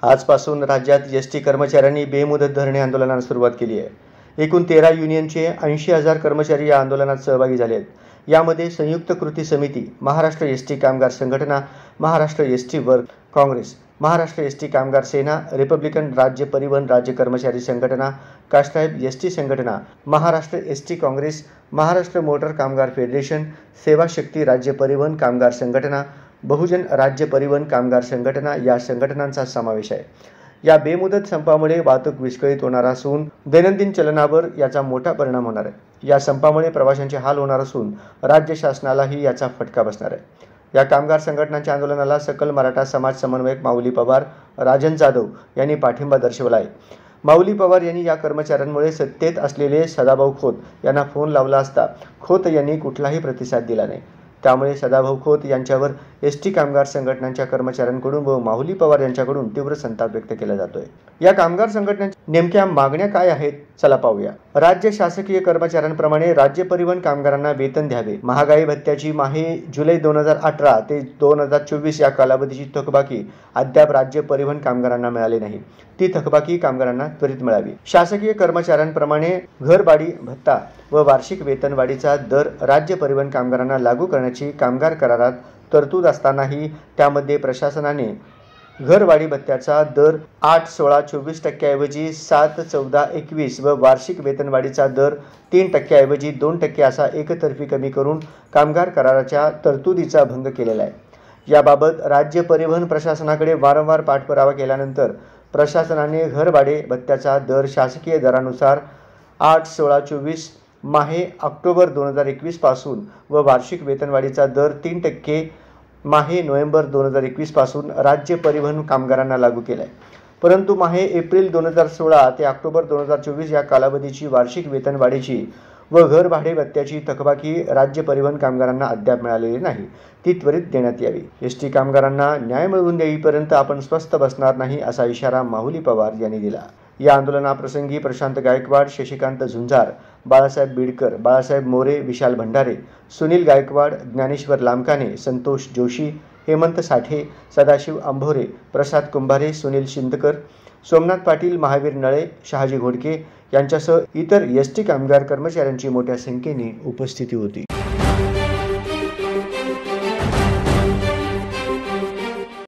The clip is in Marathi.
आजपासून राज्यात एसटी कर्मचाऱ्यांनी बेमुदत धरणे आंदोलनाला सुरुवात केली आहे। एकूण 13 युनियनचे 80,000 कर्मचारी या आंदोलनात सहभागी झाले आहेत। यामध्ये संयुक्त कृती समिती, महाराष्ट्र एसटी कामगार संघटना, Maharashtra ST work Congress, Maharashtra ST कामगार सेना, रिपब्लिकन राज्य परिवहन राज्य कर्मचारी संघटना, कास्ट्राईब एसटी संघटना, महाराष्ट्र एसटी काँग्रेस, महाराष्ट्र मोटर कामगार फेडरेशन, सेवा शक्ती राज्य परिवहन कामगार संघटना, बहुजन राज्य परिवहन कामगार संघटना या संघटनांचा समावेश आहे। या बेमुदत संपामुळे वाहतूक विस्कळीत होणार असून दैनंदिन चलनावर याचा मोठा परिणाम होणार आहे। या संपामुळे प्रवाशांचे हाल होणार असून राज्य शासनालाही याचा फटका बसणार आहे। या कामगार संघटनांच्या आंदोलनाला सकल मराठा समाज समन्वयक माऊली पवार, राजन जाधव यांनी पाठिंबा दर्शवला आहे। माऊली पवार यांनी या कर्मचाऱ्यांमुळे सत्तेत असलेले सदाभाऊ खोत यांना फोन लावला असता खोत यांनी कुठलाही प्रतिसाद दिला नाही। त्यामुळे सदाभाऊ खोत यांच्यावर एसटी कामगार संघटनांच्या कर्मचाऱ्यांकडून व माऊली पवार यांच्याकडून तीव्र संताप व्यक्त केला जातोय। या कामगार संघटनांच्या नेमक्या मागण्या काय आहेत, चला पाहूया। राज्य शासकीय कर्मचाऱ्यांप्रमाणे राज्य परिवहन कामगारांना वेतन द्यावे। महागाई भत्त्याची माहे जुलै 2018 ते 2024 या कालावधीची थकबाकी अद्याप राज्य परिवहन कामगारांना मिळाली नाही। ती थकबाकी कामगारांना त्वरित मिळावी। शासकीय कर्मचाऱ्यांप्रमाणे घरभाडी भत्ता व वार्षिक वेतनवाढीचा दर राज्य परिवहन कामगारांना लागू करण्याची कामगार करारात तरतूद असतानाही त्यामध्ये प्रशासनाने घरभाडी भत्त्याचा दर 8-16-24% ऐवजी 7-14-21 व वार्षिक वेतनवाढीचा दर 3% ऐवजी 2% असा एकतर्फी कमी करून कामगार कराराच्या तरतुदीचा भंग केलेला आहे। याबाबत राज्य परिवहन प्रशासनाकडे वारंवार पाठपुरावा केल्यानंतर प्रशासनाने घरभाडे भत्त्याचा दर शासकीय दरानुसार 8-16-24 माहे ऑक्टोबर 2021 पासून व वार्षिक वेतनवाढीचा दर 3% माहे नोव्हेंबर 2021 पासून राज्य परिवहन कामगारांना लागू केला आहे। परंतु माहे एप्रिल 2016 ते ऑक्टोबर 2024 या कालावधीची वार्षिक वेतनवाढीची व घरभाडे भत्त्याची थकबाकी राज्य परिवहन कामगारांना अद्याप मिळालेली नाही। ती त्वरित देण्यात यावी। एसटी कामगारांना न्याय मिळवून देईपर्यंत आपण स्वस्थ बसणार नाही असा इशारा माऊली पवार यांनी दिला। या आंदोलनाप्रसंगी प्रशांत गायकवाड, शशिकांत झुंजार, बाळासाहेब बिडकर, बाळासाहेब मोरे, विशाल भंडारे, सुनील गायकवाड, ज्ञानेश्वर लामकाने, संतोष जोशी, हेमंत साठे, सदाशिव अंभोरे, प्रसाद कुंभारे, सुनील शिंदकर, सोमनाथ पाटील, महावीर नळे, शहाजी घोडके यांच्यासह इतर एसटी कामगार कर्मचाऱ्यांची मोठ्या संख्येने उपस्थिती होती।